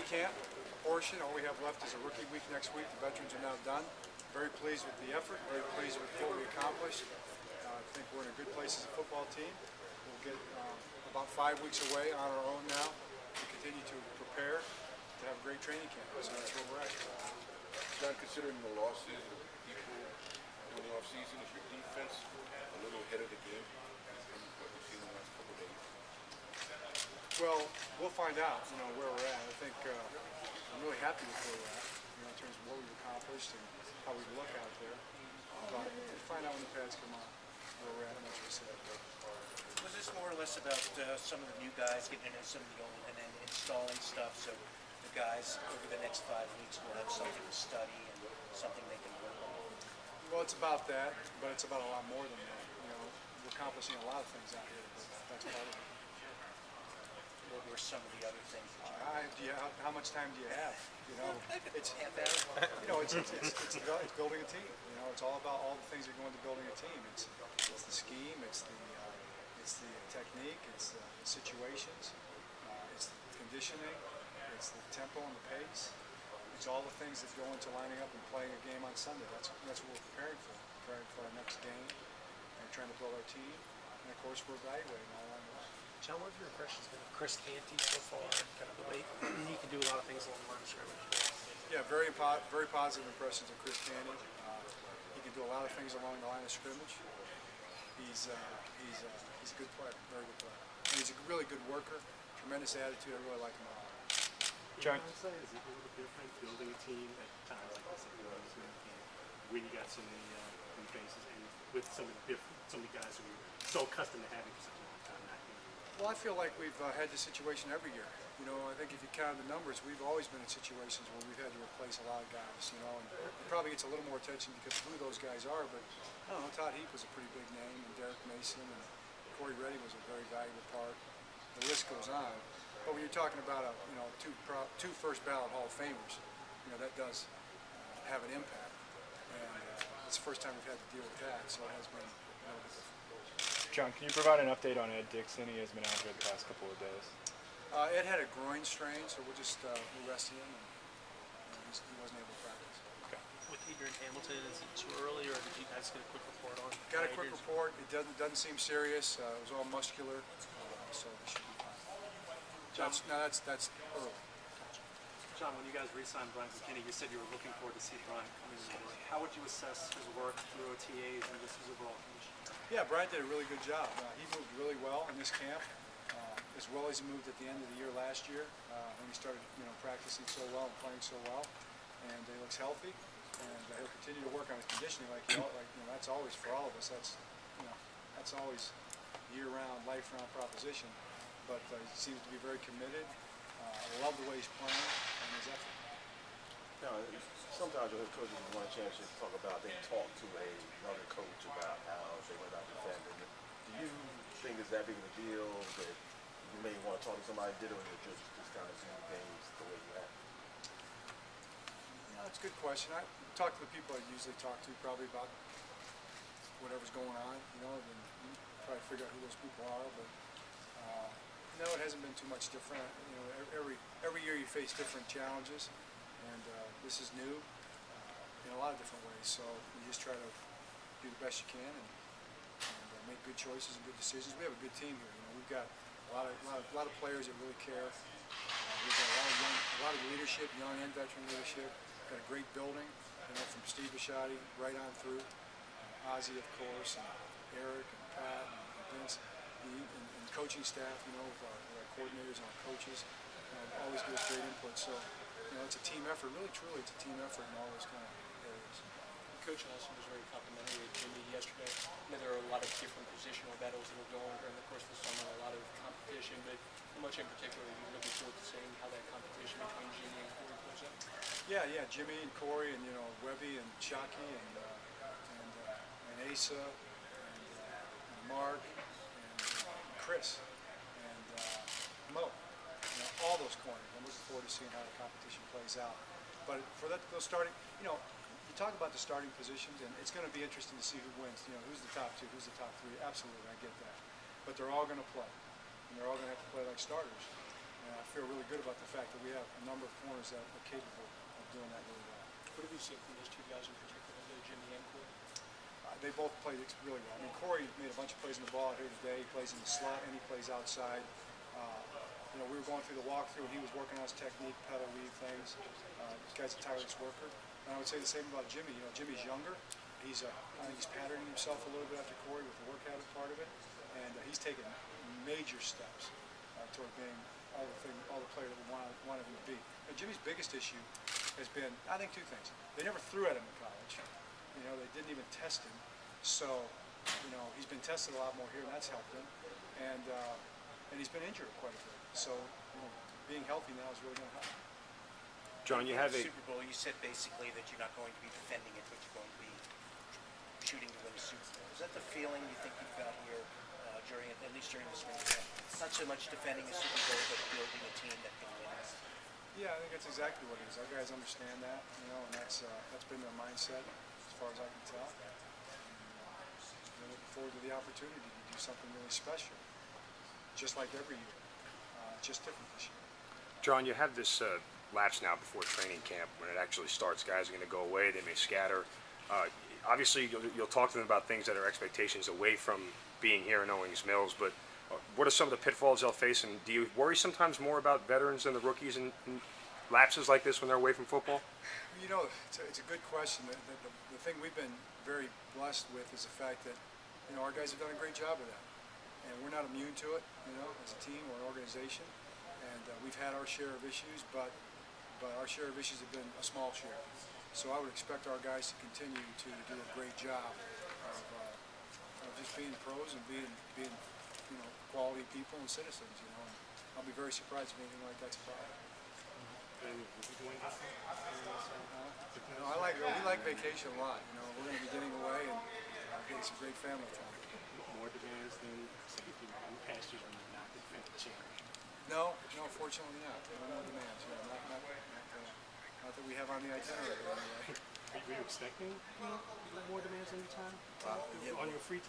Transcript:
camp portion. All we have left is a rookie week next week. The veterans are now done. Very pleased with the effort, very pleased with what we accomplished. I think we're in a good place as a football team. We'll get about 5 weeks away on our own now to continue to prepare to have a great training camp. So that's where we're at. John, considering the losses of people during the offseason, is your defense a little ahead of the game from what we've seen in the last couple of days? Well, we'll find out, where we're at. I think I'm really happy with where we're at, in terms of what we've accomplished and how we look out there. But we'll find out when the pads come on where we're at and what we said. Was this more or less about some of the new guys getting into some of the old and then installing stuff so the guys over the next 5 weeks will have something to study and something they can work on? Well, it's about that, but it's about a lot more than that. We're accomplishing a lot of things out here, but that's part of it. What were some of the other things that how much time do you have? It's half hour. It's building a team. It's all about all the things that go into building a team. It's the scheme, it's the technique, it's the situations, it's the conditioning, it's the tempo and the pace. It's all the things that go into lining up and playing a game on Sunday. That's what we're preparing for our next game, and trying to build our team. And of course, we're evaluating all along the way. John, what have your impressions been of Chris Canty so far? Kind of the way he can do a lot of things along the line of scrimmage. Yeah, very positive impressions of Chris Canty. He can do a lot of things along the line of scrimmage. He's a good player, very good player. And he's a really good worker, tremendous attitude. I really like him a lot. John, Is it a little different building a team at times like this when you got so many new faces and with so many guys who are so accustomed to having for such a long time not here? Well, I feel like we've had this situation every year. I think if you count the numbers, we've always been in situations where we've had to replace a lot of guys, and it probably gets a little more attention because of who those guys are, but I don't know, Todd Heap was a pretty big name, and Derek Mason, and Corey Reddy was a very valuable part. The list goes on. But when you're talking about two first ballot Hall of Famers, that does have an impact, and it's the first time we've had to deal with that, so it has been difficult. John, can you provide an update on Ed Dixon? He has been out here the past couple of days. Ed had a groin strain, so we're just resting him, and he wasn't able to practice. Okay. With Adrian Hamilton, is it too early, or did you guys get a quick report on? Got a quick report. It doesn't seem serious. It was all muscular, so it should be fine. That's early. John, when you guys re-signed Brian McKinney, you said you were looking forward to see Brian coming in. How would you assess his work through OTAs and just his overall condition? Yeah, Brian did a really good job. He moved really well in this camp, as well as he moved at the end of the year last year when he started, practicing so well and playing so well. And he looks healthy, and he'll continue to work on his conditioning that's always for all of us. That's always year-round, life-round proposition. But he seems to be very committed. I love the way he's playing and his effort. Now, sometimes your head coaches who won a championship talk about they talk to another coach about how they went out defending. Do you think it's that big of a deal that you may want to talk to somebody that did it, or you just kind of see the games the way you have? That's a good question. I talk to the people I usually talk to probably about whatever's going on, and probably figure out who those people are. But no, it hasn't been too much different. Every year you face different challenges, and this is new in a lot of different ways. So you just try to do the best you can and make good choices and good decisions. We have a good team here. We've got a lot of players that really care. We've got a lot of leadership, young and veteran leadership. We've got a great building, from Steve Bisciotti right on through. Ozzie, of course, and Eric and Pat and Vince, and coaching staff, with our coordinators and our coaches, always give us great input. So, it's a team effort. Really, truly, it's a team effort in all those kind of areas. Coach also was very complimentary of Jimmy yesterday. There are a lot of different positional battles that were going during the course of the summer, a lot of competition, but much in particular, you're looking forward to seeing how that competition between Jimmy and Corey plays out. Yeah, Jimmy and Corey and Webby and Shockey and Asa and Mark and Chris and Mo. All those corners. I'm looking forward to seeing how the competition plays out. But for those starting, you talk about the starting positions, and it's going to be interesting to see who wins. Who's the top two, who's the top three. Absolutely, I get that. But they're all going to play, and they're all going to have to play like starters. And I feel really good about the fact that we have a number of corners that are capable of doing that really well. What have you seen from those two guys in particular, Jimmy and Corey? They both played really well. I mean, Corey made a bunch of plays in the ball here today. He plays in the slot and he plays outside. You know, we were going through the walkthrough and he was working on his technique, pedal weave things. This guy's a tireless worker. And I would say the same about Jimmy. You know, Jimmy's younger. I think he's patterning himself a little bit after Corey with the work habit part of it. And he's taken major steps toward being all the player that we wanted him to be. And Jimmy's biggest issue has been, I think, two things. They never threw at him in college. You know, they didn't even test him. So, you know, he's been tested a lot more here, and that's helped him. And he's been injured quite a bit. So, you know, being healthy now is really going to help. John, you have a Super Bowl. You said basically that you're not going to be defending it, but you're going to be shooting to win the Super Bowl. Is that the feeling you think you've got here at least during this spring camp? Not so much defending a Super Bowl, but building a team that can win. Yeah, I think that's exactly what it is. Our guys understand that, you know, and that's been their mindset as far as I can tell. We're looking forward to the opportunity to do something really special, just like every year, just different this year. John, you have this lapse now before training camp when it actually starts. Guys are going to go away; they may scatter. Obviously, you'll talk to them about things that are expectations away from being here in Owings Mills. But what are some of the pitfalls they'll face, and do you worry sometimes more about veterans than the rookies in lapses like this when they're away from football? You know, it's a good question. The thing we've been very blessed with is the fact that, you know, our guys have done a great job of that. And we're not immune to it, you know, as a team or an organization. And we've had our share of issues, but our share of issues have been a small share. So I would expect our guys to continue to do a great job of just being pros and being you know, quality people and citizens, you know. And I'll be very surprised if anything like that's a problem. And we'll be doing this. You know, we like vacation a lot. You know, we're going to be getting away and getting some great family time. More demands than safety in past years when you're not defending the champion. No, fortunately not. No more demands. You know, not that we have on the itinerary anyway. Were you expecting more demands on your time? On your free time?